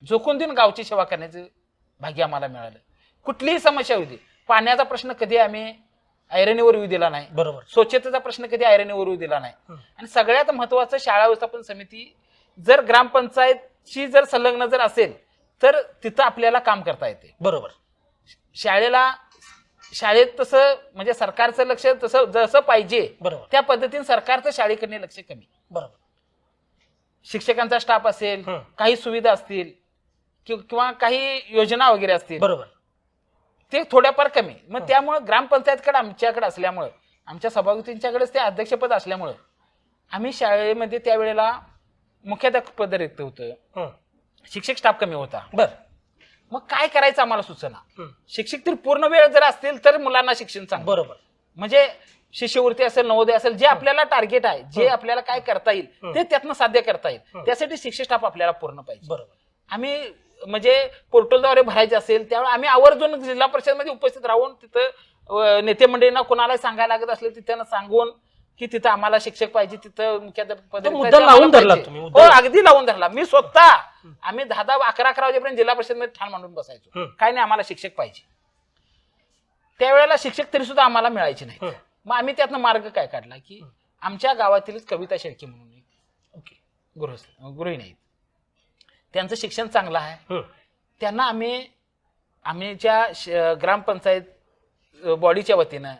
झोकून देऊन गावची सेवा करण्याचं भाग्य आम्हाला मिळालं. कुठलीही समस्या होती, पाण्याचा प्रश्न कधी आम्ही ऐरणीवर येऊ दिला नाही, बरोबर, स्वच्छतेचा प्रश्न कधी ऐरणीवर येऊ दिला नाही. आणि सगळ्यात महत्वाचं शाळा व्यवस्थापन समिती जर ग्रामपंचायतची जर संलग्न जर असेल तर तिथं आपल्याला काम करता येते. बरोबर. शाळेत तसं म्हणजे सरकारचं लक्ष तसं जसं पाहिजे बरोबर, त्या पद्धतीने सरकारचं शाळेकडे लक्ष कमी. बरोबर. शिक्षकांचा स्टाफ असेल, काही सुविधा असतील किंवा काही योजना वगैरे असतील, बरोबर, ते थोड्याफार कमी. मग त्यामुळे ग्रामपंचायतकडे आमच्याकडे असल्यामुळं, आमच्या सभापतींच्याकडेच ते अध्यक्षपद असल्यामुळं आम्ही शाळेमध्ये त्यावेळेला मुख्याध्यापक पद रिक्त होतं, शिक्षक स्टाफ कमी होता. बर. मग काय करायचं आम्हाला सुचना. शिक्षक तर पूर्ण वेळ जर असतील तर मुलांना शिक्षण चांगलं, बरोबर, म्हणजे शिष्यवृत्ती असेल, नवोदय असेल, जे आपल्याला टार्गेट आहे, जे आपल्याला काय करता येईल ते त्यातनं साध्य करता येईल, त्यासाठी शिक्षक स्टाफ आपल्याला पूर्ण पाहिजे. बरोबर. आम्ही म्हणजे पोर्टलद्वारे भरायचे असेल त्यावेळी आम्ही आवर्जून जिल्हा परिषदमध्ये उपस्थित राहून तिथं नेते मंडळींना कोणाला सांगायला लागत असले तिथं सांगून की तिथं आम्हाला शिक्षक पाहिजे, तिथं मुख्याध्यापक मुद्दा लावून धरला तुम्ही. हो, अगदी लावून धरला. मी स्वतः आम्ही 10-10, 11-11 वाजेपर्यंत जिल्हा परिषदमध्ये ठाण मांडून बसायचो, काय नाही आम्हाला शिक्षक पाहिजे. त्यावेळेला शिक्षक तरी सुद्धा आम्हाला मिळायचे नाही. मग आम्ही त्यातनं मार्ग काय काढला की आमच्या गावातीलच कविता शेळके म्हणून गृहिणी आहेत, त्यांचं शिक्षण चांगलं आहे. त्यांना आम्हीच्या ग्रामपंचायत बॉडीच्या वतीनं,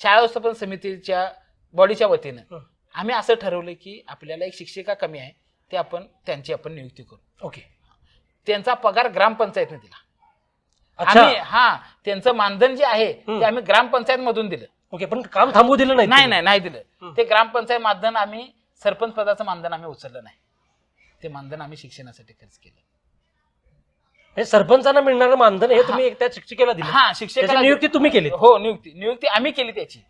शाळा व्यवस्थापन समितीच्या बॉडीच्या वतीनं आम्ही असं ठरवलं की आपल्याला एक शिक्षिका कमी आहे, ते आपण नियुक्ती करू. ओके. त्यांचा पगार ग्रामपंचायतने दिला. आम्ही त्यांचं मानधन जे आहे ते आम्ही ग्रामपंचायत मधून दिलं. ओके. पण काम थांबू दिलं नाही? नाही दिलं. ते ग्रामपंचायत मानधन आम्ही, सरपंच पदाचं मानधन आम्ही उचललं नाही. ते मानधन आम्ही शिक्षणासाठी खर्च केलं. सरपंचांना मिळणारं मानधन हे तुम्ही त्या शिक्षिकेला दिलं? हा, शिक्षकाला नियुक्ती तुम्ही केली? हो, नियुक्ती आम्ही केली त्याची.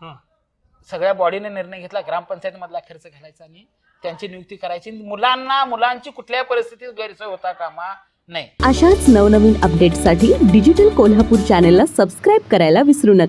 सगळ्या बॉडीने निर्णय घेतला ग्रामपंचायत मधला खर्च घालायचा आणि त्यांची नियुक्ती करायची. मुलांची कुठल्याही परिस्थितीत गैरसोय होता कामा नये. अशाच नवनवीन अपडेटसाठी डिजिटल कोल्हापूर चॅनेलला सबस्क्राईब करायला विसरू नका.